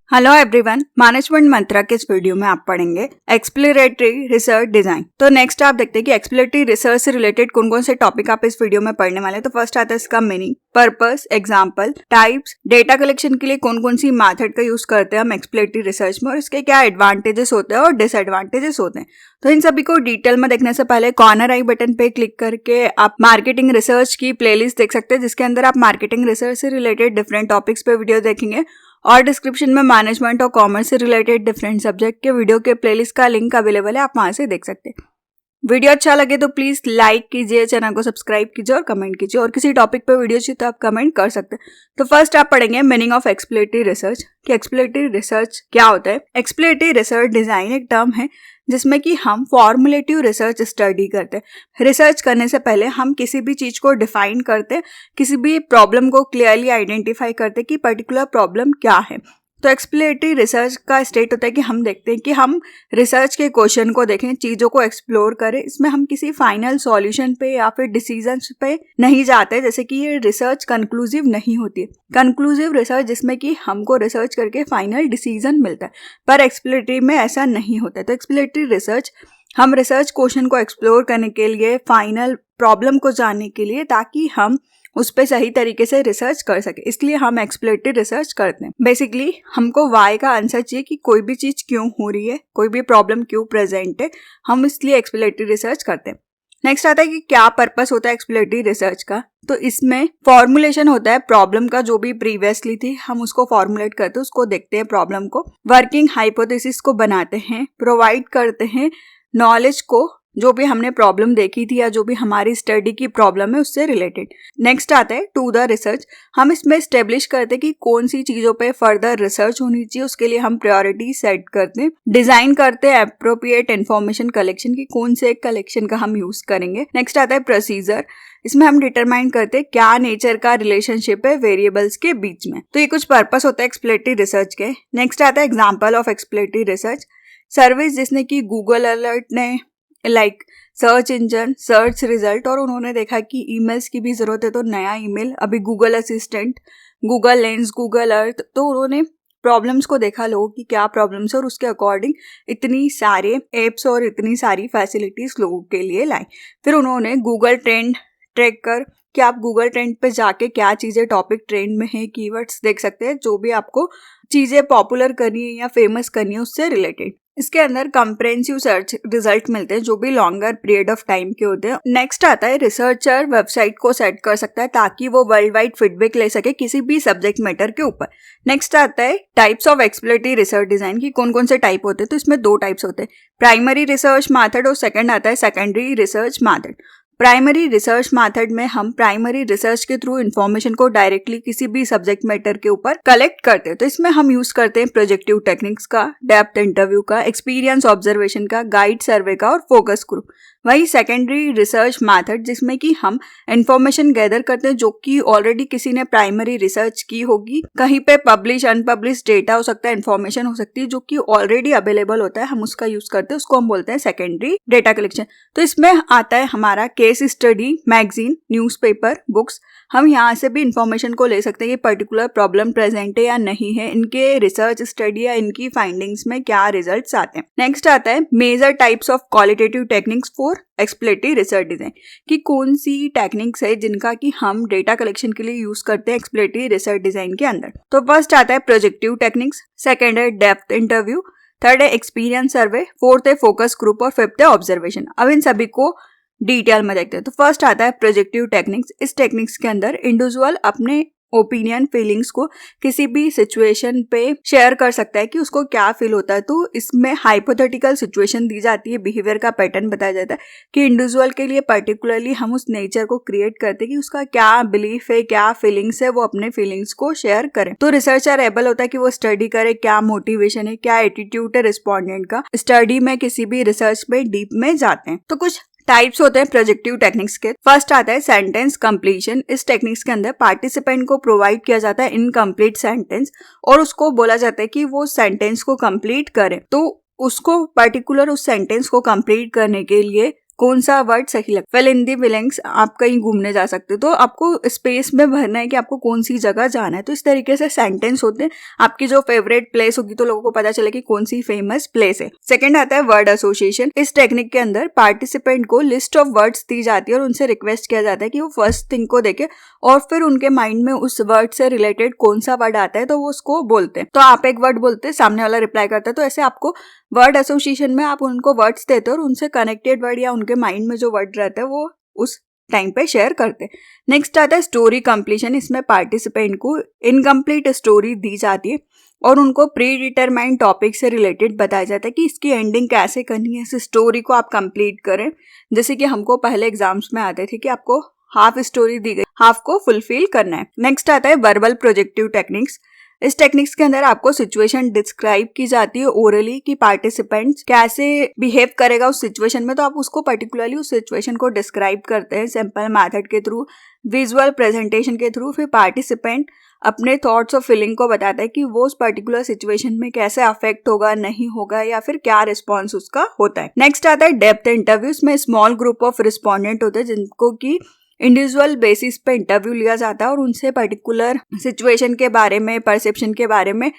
Hello everyone, management मंत्रा के इस video में आप पढ़ेंगे एक्सप्लोरेटरी रिसर्च डिजाइन। तो नेक्स्ट आप देखते हैं कि एक्सप्लोरेटरी रिसर्च से रिलेटेड कौन कौन से टॉपिक आप इस वीडियो में पढ़ने वाले हैं। तो फर्स्ट आता है इसका meaning, purpose, example, types, data collection के लिए कौन कौन सी मेथड का यूज करते हैं हम एक्सप्लोरेटरी रिसर्च में और इसके क्या एडवांटेजेस होते हैं और डिसएडवांटेजेस होते हैं। तो इन सभी को डिटेल में देखने से पहले कॉर्नर आई बटन पे क्लिक करके आप मार्केटिंग रिसर्च की प्लेलिस्ट देख सकते हैं, जिसके अंदर आप मार्केटिंग रिसर्च से रिलेटेड डिफरेंट टॉपिक्स पे वीडियो देखेंगे और डिस्क्रिप्शन में मैनेजमेंट और कॉमर्स से रिलेटेड डिफरेंट सब्जेक्ट के वीडियो के प्लेलिस्ट का लिंक अवेलेबल है, आप वहां से देख सकते हैं। वीडियो अच्छा लगे तो प्लीज लाइक कीजिए, चैनल को सब्सक्राइब कीजिए और कमेंट कीजिए, और किसी टॉपिक पे वीडियो चाहिए तो आप कमेंट कर सकते हैं। तो फर्स्ट आप पढ़ेंगे मीनिंग ऑफ एक्सप्लोरेटरी रिसर्च कि एक्सप्लोरेटरी रिसर्च क्या होता है। एक्सप्लोरेटरी रिसर्च डिजाइन एक टर्म है जिसमें कि हम फॉर्मुलेटिव रिसर्च स्टडी करते हैं। रिसर्च करने से पहले हम किसी भी चीज को डिफाइन करते, किसी भी प्रॉब्लम को क्लियरली आइडेंटिफाई करते कि पर्टिकुलर प्रॉब्लम क्या है। तो एक्सप्लोरेटरी रिसर्च का स्टेट होता है कि हम देखते हैं कि हम रिसर्च के क्वेश्चन को देखें, चीज़ों को एक्सप्लोर करें, इसमें हम किसी फाइनल सॉल्यूशन पे या फिर डिसीजंस पे नहीं जाते, जैसे कि ये रिसर्च कंक्लूसिव नहीं होती है। कंक्लूसिव रिसर्च जिसमें कि हमको रिसर्च करके फाइनल डिसीजन मिलता है, पर एक्सप्लोरेटरी में ऐसा नहीं होता है। तो एक्सप्लोरेटरी रिसर्च हम रिसर्च क्वेश्चन को एक्सप्लोर करने के लिए, फाइनल प्रॉब्लम को जानने के लिए, ताकि हम उस पर सही तरीके से रिसर्च कर सके, इसलिए हम एक्सप्लोरेटरी रिसर्च करते हैं। बेसिकली हमको वाई का आंसर चाहिए कि कोई भी चीज क्यों हो रही है, कोई भी प्रॉब्लम क्यों प्रेजेंट है, हम इसलिए एक्सप्लोरेटरी रिसर्च करते हैं। नेक्स्ट आता है कि क्या पर्पस होता है एक्सप्लोरेटरी रिसर्च का। तो इसमें फॉर्मुलेशन होता है प्रॉब्लम का, जो भी प्रीवियसली थी हम उसको फॉर्मुलेट करते हैं, उसको देखते हैं प्रॉब्लम को, वर्किंग हाइपोथेसिस को बनाते हैं, प्रोवाइड करते हैं नॉलेज को, जो भी हमने प्रॉब्लम देखी थी या जो भी हमारी स्टडी की प्रॉब्लम है उससे रिलेटेड। नेक्स्ट आता है टू द रिसर्च, हम इसमें स्टेब्लिश करते हैं कि कौन सी चीजों पे फर्दर रिसर्च होनी चाहिए, उसके लिए हम प्रायोरिटी सेट करते हैं। डिजाइन करते हैं अप्रोप्रिएट इंफॉर्मेशन कलेक्शन की, कौन से कलेक्शन का हम यूज करेंगे। नेक्स्ट आता है प्रोसीजर, इसमें हम डिटरमाइन करते हैं क्या नेचर का रिलेशनशिप है वेरिएबल्स के बीच में। तो ये कुछ पर्पस होता है एक्सप्लोरेटरी रिसर्च के। नेक्स्ट आता है example of exploratory research, service जिसने की गूगल अलर्ट ने like search engine search result, और उन्होंने देखा कि ईमेल्स की भी जरूरत है, तो नया ईमेल, अभी Google assistant, Google lens, Google Earth, तो उन्होंने प्रॉब्लम्स को देखा लोगों की क्या प्रॉब्लम्स है और उसके अकॉर्डिंग इतनी सारे एप्स और इतनी सारी फैसिलिटीज लोगों के लिए लाई। फिर उन्होंने गूगल ट्रेंड ट्रैक कर कि आप गूगल ट्रेंड पे जाके क्या चीज़ें टॉपिक ट्रेंड में है, कीवर्ड्स देख सकते हैं, जो भी आपको चीज़ें पॉपुलर करनी है या फेमस करनी है उससे रिलेटेड। इसके अंदर कंप्रेहेंसिव सर्च रिजल्ट मिलते हैं जो भी लॉन्गर पीरियड ऑफ टाइम के होते हैं। नेक्स्ट आता है रिसर्चर वेबसाइट को सेट कर सकता है ताकि वो वर्ल्ड वाइड फीडबैक ले सके किसी भी सब्जेक्ट मैटर के ऊपर। नेक्स्ट आता है types of exploratory research design की कौन कौन से टाइप होते हैं। तो इसमें दो टाइप्स होते हैं, प्राइमरी रिसर्च मैथड और सेकंड आता है secondary research method. Primary research method में हम प्राइमरी रिसर्च के थ्रू इंफॉर्मेशन को डायरेक्टली किसी भी सब्जेक्ट मैटर के ऊपर कलेक्ट करते हैं। तो इसमें हम यूज करते हैं प्रोजेक्टिव टेक्निक्स का, डेप्थ इंटरव्यू का, एक्सपीरियंस ऑब्जर्वेशन का, गाइड सर्वे का और फोकस ग्रुप। वही सेकेंडरी रिसर्च मेथड जिसमें कि हम इंफॉर्मेशन गैदर करते हैं जो कि ऑलरेडी किसी ने प्राइमरी रिसर्च की होगी, कहीं पे पब्लिश अनपब्लिश डेटा हो सकता है, इंफॉर्मेशन हो सकती है जो कि ऑलरेडी अवेलेबल होता है, हम उसका यूज करते हैं, उसको हम बोलते हैं सेकेंडरी डेटा कलेक्शन। तो इसमें आता है हमारा case study, magazine, newspaper, books, हम यहाँ से भी इंफॉर्मेशन को ले सकते हैं कि पर्टिकुलर प्रॉब्लम प्रेजेंट है या नहीं है, इनके रिसर्च स्टडी या इनकी फाइंडिंग्स में क्या रिजल्ट्स आते हैं। नेक्स्ट आता है major types of qualitative techniques for exploratory research design कि कौन सी टेक्निक्स है जिनका कि हम डेटा कलेक्शन के लिए यूज करते हैं एक्सप्लोरेटरी रिसर्च डिजाइन के अंदर। तो फर्स्ट आता है प्रोजेक्टिव टेक्निक्स, सेकेंड है डेप्थ इंटरव्यू, थर्ड है एक्सपीरियंस सर्वे, फोर्थ है फोकस ग्रुप और फिफ्थ है ऑब्जर्वेशन। अब इन सभी को डिटेल में देखते हैं। तो फर्स्ट आता है प्रोजेक्टिव टेक्निक्स। इस टेक्निक्स के अंदर इंडिविजुअल अपने ओपिनियन, फीलिंग्स को किसी भी सिचुएशन पे शेयर कर सकता है कि उसको क्या फील होता है। तो इसमें हाइपोथेटिकल सिचुएशन दी जाती है, बिहेवियर का पैटर्न बताया जाता है कि इंडिविजुअल के लिए पर्टिकुलरली हम उस नेचर को क्रिएट करते हैं कि उसका क्या बिलीफ है, क्या फीलिंग्स है, वो अपने फीलिंग्स को शेयर करें। तो रिसर्चर एबल होता है कि वो स्टडी करे क्या मोटिवेशन है, क्या एटीट्यूड है रिस्पोंडेंट का, स्टडी में किसी भी रिसर्च में डीप में जाते हैं। तो कुछ टाइप्स होते हैं प्रोजेक्टिव टेक्निक्स के। फर्स्ट आता है सेंटेंस कंप्लीशन। इस टेक्निक्स के अंदर पार्टिसिपेंट को प्रोवाइड किया जाता है इनकम्प्लीट सेंटेंस और उसको बोला जाता है कि वो सेंटेंस को कंप्लीट करें। तो उसको पर्टिकुलर उस सेंटेंस को कंप्लीट करने के लिए कौन सा वर्ड सही लगता है। फिल इन द ब्लैंक्स, आप कहीं घूमने जा सकते हो तो आपको स्पेस में भरना है कि आपको कौन सी जगह जाना है। तो इस तरीके से सेंटेंस होते हैं। आपकी जो फेवरेट प्लेस होगी तो लोगों को पता चले कि कौन सी फेमस प्लेस है। सेकंड आता है वर्ड एसोसिएशन। इस टेक्निक के अंदर पार्टिसिपेंट को लिस्ट ऑफ वर्ड्स दी जाती है और उनसे रिक्वेस्ट किया जाता है कि वो फर्स्ट थिंग को देखे और फिर उनके माइंड में उस वर्ड से रिलेटेड कौन सा वर्ड आता है तो वो उसको बोलते हैं। तो आप एक वर्ड बोलते हैं, सामने वाला रिप्लाई करता है। तो ऐसे आपको वर्ड एसोसिएशन में आप उनको वर्ड्स देते हो और उनसे कनेक्टेड वर्ड या उनके माइंड में जो वर्ड रहता है वो उस टाइम पे शेयर करते हैं। नेक्स्ट आता है स्टोरी कंप्लीशन। इसमें पार्टिसिपेंट को इनकम्प्लीट स्टोरी दी जाती है और उनको प्री डिटरमाइंड टॉपिक से रिलेटेड बताया जाता है कि इसकी एंडिंग कैसे करनी है, इस स्टोरी को आप कंप्लीट करें। जैसे कि हमको पहले एग्जाम्स में आते थे कि आपको हाफ स्टोरी दी गई, हाफ को फुलफिल करना है। नेक्स्ट आता है वर्बल प्रोजेक्टिव टेक्निक्स। इस टेक्निक्स के अंदर आपको सिचुएशन डिस्क्राइब की जाती है ओरली कि पार्टिसिपेंट्स कैसे बिहेव करेगा उस सिचुएशन में। तो आप उसको पर्टिकुलरली उस सिचुएशन को डिस्क्राइब करते हैं सिंपल मेथड के थ्रू, विजुअल प्रेजेंटेशन के थ्रू। फिर पार्टिसिपेंट अपने थॉट्स और फीलिंग को बताता है कि वो उस पर्टिकुलर सिचुएशन में कैसे अफेक्ट होगा, नहीं होगा, या फिर क्या रिस्पॉन्स उसका होता है। नेक्स्ट आता है डेप्थ इंटरव्यूज में स्मॉल ग्रुप ऑफ रिस्पोंडेंट होते हैं जिनको की इंडिविजुअल बेसिस पे इंटरव्यू लिया जाता है और उनसे पर्टिकुलर सिचुएशन के बारे में, परसेप्शन के बारे में,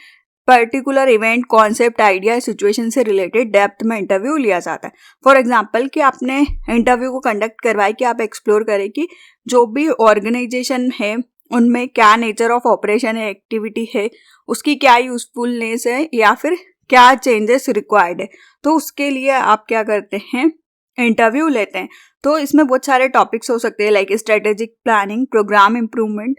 particular event, concept, idea, situation से रिलेटेड डेप्थ में इंटरव्यू लिया जाता है। फॉर एग्जांपल कि आपने इंटरव्यू को कंडक्ट करवाया कि आप एक्सप्लोर करें कि जो भी ऑर्गेनाइजेशन है उनमें क्या नेचर ऑफ ऑपरेशन है, एक्टिविटी है, उसकी क्या यूजफुलनेस है या फिर क्या चेंजेस रिक्वायर्ड है। तो उसके लिए आप क्या करते हैं, इंटरव्यू लेते हैं। तो इसमें बहुत सारे टॉपिक्स हो सकते हैं like strategic planning, program improvement,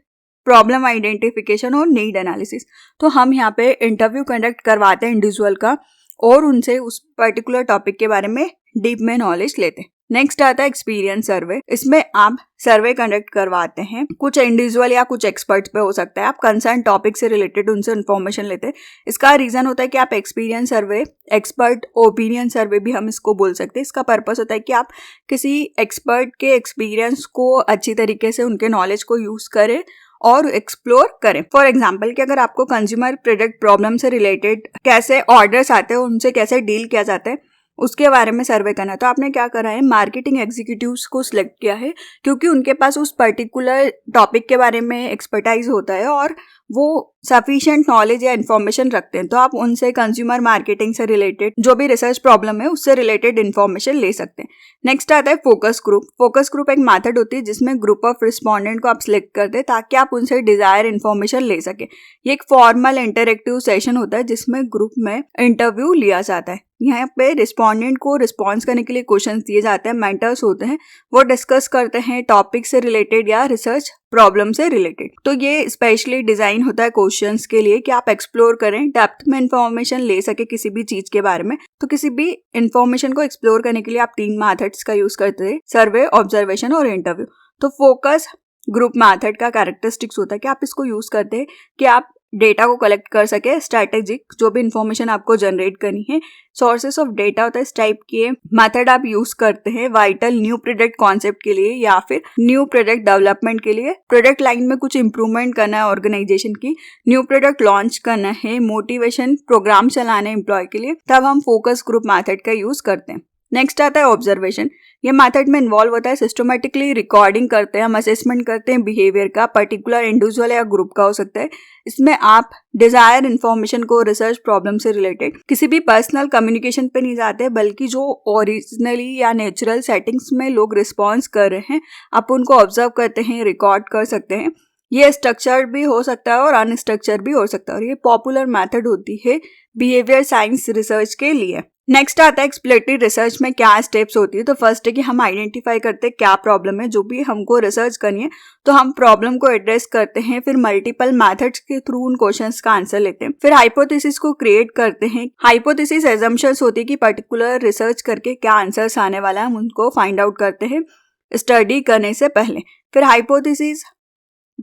problem identification और नीड एनालिसिस। तो हम यहाँ पे इंटरव्यू कंडक्ट करवाते हैं इंडिविजुअल का और उनसे उस पर्टिकुलर टॉपिक के बारे में डीप में नॉलेज लेते हैं। नेक्स्ट आता है एक्सपीरियंस सर्वे। इसमें आप सर्वे कंडक्ट करवाते हैं, कुछ इंडिविजुअल या कुछ एक्सपर्ट्स पे हो सकता है। आप कंसर्न टॉपिक से रिलेटेड उनसे इन्फॉर्मेशन लेते हैं। इसका रीजन होता है कि आप एक्सपीरियंस सर्वे, एक्सपर्ट ओपिनियन सर्वे भी हम इसको बोल सकते हैं। इसका पर्पस होता है कि आप किसी एक्सपर्ट के एक्सपीरियंस को अच्छी तरीके से, उनके नॉलेज को यूज करें और एक्सप्लोर करें। फॉर एग्जाम्पल कि अगर आपको कंज्यूमर प्रोडक्ट प्रॉब्लम से रिलेटेड कैसे ऑर्डर्स आते हैं, उनसे कैसे डील किया जाता है, उसके बारे में सर्वे करना है। तो आपने क्या करा है, मार्केटिंग एग्जीक्यूटिव्स को सिलेक्ट किया है क्योंकि उनके पास उस पर्टिकुलर टॉपिक के बारे में एक्सपर्टाइज होता है और वो सफिशिएंट नॉलेज या इन्फॉर्मेशन रखते हैं। तो आप उनसे कंज्यूमर मार्केटिंग से रिलेटेड जो भी रिसर्च प्रॉब्लम है उससे रिलेटेड इन्फॉर्मेशन ले सकते हैं। नेक्स्ट आता है फोकस ग्रुप। फोकस ग्रुप एक मेथड होती है जिसमें ग्रुप ऑफ रिस्पोंडेंट को आप सिलेक्ट करते हैं ताकि आप उनसे डिजायर इन्फॉर्मेशन ले सके। ये एक फॉर्मल इंटरेक्टिव सेशन होता है जिसमें ग्रुप में इंटरव्यू लिया जाता है। यहाँ पे रिस्पोंडेंट को रिस्पॉन्स करने के लिए क्वेश्चंस दिए जाते हैं, मेंटर्स होते हैं, वो डिस्कस करते हैं टॉपिक से रिलेटेड या रिसर्च प्रॉब्लम से रिलेटेड। तो ये स्पेशली डिजाइन होता है क्वेश्चंस के लिए कि आप एक्सप्लोर करें, डेप्थ में इंफॉर्मेशन ले सके किसी भी चीज के बारे में। तो किसी भी इंफॉर्मेशन को एक्सप्लोर करने के लिए आप 3 मेथड्स का यूज करते हैं, सर्वे, ऑब्जर्वेशन और इंटरव्यू। तो फोकस ग्रुप मेथड का कैरेक्टरिस्टिक्स होता है कि आप इसको यूज करते हैं कि आप डेटा को कलेक्ट कर सके, स्ट्रैटेजिक जो भी इंफॉर्मेशन आपको जनरेट करनी है। सोर्सेस ऑफ डेटा होता है, इस टाइप के मेथड आप यूज करते हैं वाइटल न्यू प्रोडक्ट कॉन्सेप्ट के लिए या फिर न्यू प्रोडक्ट डेवलपमेंट के लिए। प्रोडक्ट लाइन में कुछ इंप्रूवमेंट करना है ऑर्गेनाइजेशन की, न्यू प्रोडक्ट लॉन्च करना है, मोटिवेशन प्रोग्राम चलाना है एम्प्लॉय के लिए, तब हम फोकस ग्रुप मेथड का यूज करते हैं। नेक्स्ट आता है ऑब्जर्वेशन। ये मेथड में इन्वॉल्व होता है सिस्टमेटिकली रिकॉर्डिंग करते हैं, हम असेसमेंट करते हैं बिहेवियर का, पर्टिकुलर इंडिविजुअल या ग्रुप का हो सकता है। इसमें आप डिजायर इन्फॉर्मेशन को रिसर्च प्रॉब्लम से रिलेटेड किसी भी पर्सनल कम्युनिकेशन पे नहीं जाते बल्कि जो ओरिजिनली या नेचुरल सेटिंग्स में लोग रिस्पॉन्स कर रहे हैं आप उनको ऑब्जर्व करते हैं, रिकॉर्ड कर सकते हैं। ये स्ट्रक्चर्ड भी हो सकता है और अनस्ट्रक्चर्ड भी हो सकता है और ये पॉपुलर मेथड होती है बिहेवियर साइंस रिसर्च के लिए। नेक्स्ट आता है एक्सप्लोरेटरी रिसर्च में क्या स्टेप्स होती है। तो फर्स्ट है कि हम आइडेंटिफाई करते हैं क्या प्रॉब्लम है, जो भी हमको रिसर्च करनी है तो हम प्रॉब्लम को एड्रेस करते हैं, फिर मल्टीपल मेथड्स के थ्रू उन क्वेश्चंस का आंसर लेते हैं, फिर हाइपोथेसिस को क्रिएट करते हैं। हाइपोथेसिस एजम्पशंस होती है कि पर्टिकुलर रिसर्च करके क्या आंसर्स आने वाला है, हम उनको फाइंड आउट करते हैं स्टडी करने से पहले। फिर हाइपोथेसिस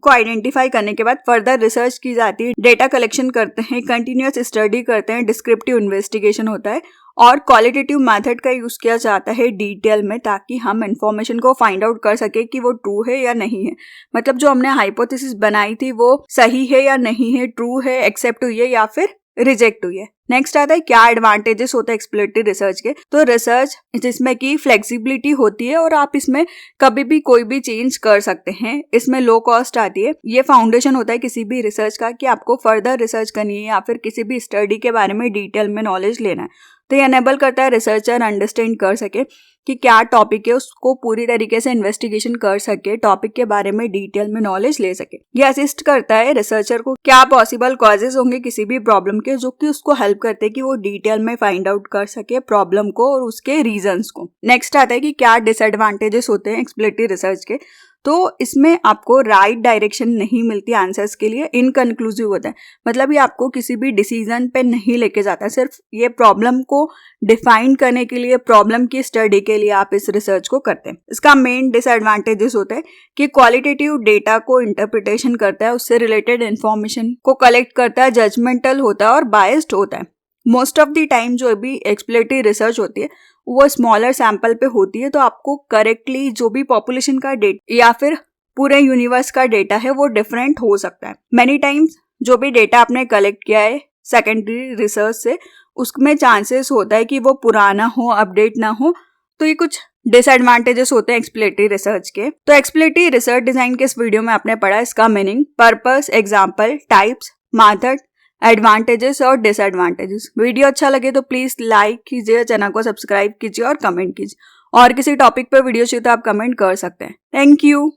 को आइडेंटिफाई करने के बाद फर्दर रिसर्च की जाती है, डेटा कलेक्शन करते हैं, कंटिन्यूअस स्टडी करते हैं, डिस्क्रिप्टिव इन्वेस्टिगेशन होता है और क्वालिटेटिव मेथड का यूज किया जाता है डिटेल में ताकि हम इंफॉर्मेशन को फाइंड आउट कर सके कि वो ट्रू है या नहीं है। मतलब जो हमने हाइपोथेसिस बनाई थी वो सही है या नहीं है, ट्रू है, एक्सेप्ट हुई है या फिर रिजेक्ट हुई है। नेक्स्ट आता है क्या एडवांटेजेस होते हैं एक्सप्लोरेटरी रिसर्च के। तो रिसर्च जिसमें कि फ्लेक्सिबिलिटी होती है और आप इसमें कभी भी कोई भी चेंज कर सकते हैं। इसमें लो कॉस्ट आती है। ये फाउंडेशन होता है किसी भी रिसर्च का कि आपको फर्दर रिसर्च करनी है या फिर किसी भी स्टडी के बारे में डिटेल में नॉलेज लेना है। तो ये एनेबल करता है रिसर्चर अंडरस्टैंड कर सके कि क्या टॉपिक है, उसको पूरी तरीके से इन्वेस्टिगेशन कर सके, टॉपिक के बारे में डिटेल में नॉलेज ले सके। ये असिस्ट करता है रिसर्चर को क्या पॉसिबल कॉजेज होंगे किसी भी प्रॉब्लम के, जो कि उसको हेल्प करते हैं कि वो डिटेल में फाइंड आउट कर सके प्रॉब्लम को और उसके रीजंस को। नेक्स्ट आता है कि क्या डिसएडवांटेजेस होते हैं एक्सप्लोरेटरी रिसर्च के। तो इसमें आपको राइट डायरेक्शन नहीं मिलती आंसर्स के लिए, इनकंक्लूसिव होता है। मतलब ये आपको किसी भी डिसीजन पे नहीं लेके जाता, सिर्फ ये प्रॉब्लम को डिफाइन करने के लिए, प्रॉब्लम की स्टडी के लिए आप इस रिसर्च को करते हैं। इसका मेन डिसएडवांटेजेस होता है कि क्वालिटेटिव डेटा को इंटरप्रिटेशन करता है, उससे रिलेटेड इंफॉर्मेशन को कलेक्ट करता है, जजमेंटल होता है और बायस्ड होता है। मोस्ट ऑफ द टाइम जो भी एक्सप्लोरेटरी रिसर्च होती है वो स्मॉलर सैंपल पे होती है, तो आपको करेक्टली जो भी पॉपुलेशन का डेटा या फिर पूरे यूनिवर्स का डेटा है वो डिफरेंट हो सकता है। मैनी टाइम्स जो भी डेटा आपने कलेक्ट किया है सेकेंडरी रिसर्च से, उसमें चांसेस होता है कि वो पुराना हो, अपडेट ना हो। तो ये कुछ डिसएडवांटेजेस होते हैं एक्सप्लोरेटरी रिसर्च के। तो एक्सप्लोरेटरी रिसर्च डिजाइन के इस वीडियो में आपने पढ़ा इसका meaning, purpose, example, types, method, advantages और डिसएडवांटेजेस। वीडियो अच्छा लगे तो प्लीज लाइक कीजिए, चैनल को सब्सक्राइब कीजिए और कमेंट कीजिए। और किसी टॉपिक पर वीडियो चाहिए तो आप कमेंट कर सकते हैं। Thank you.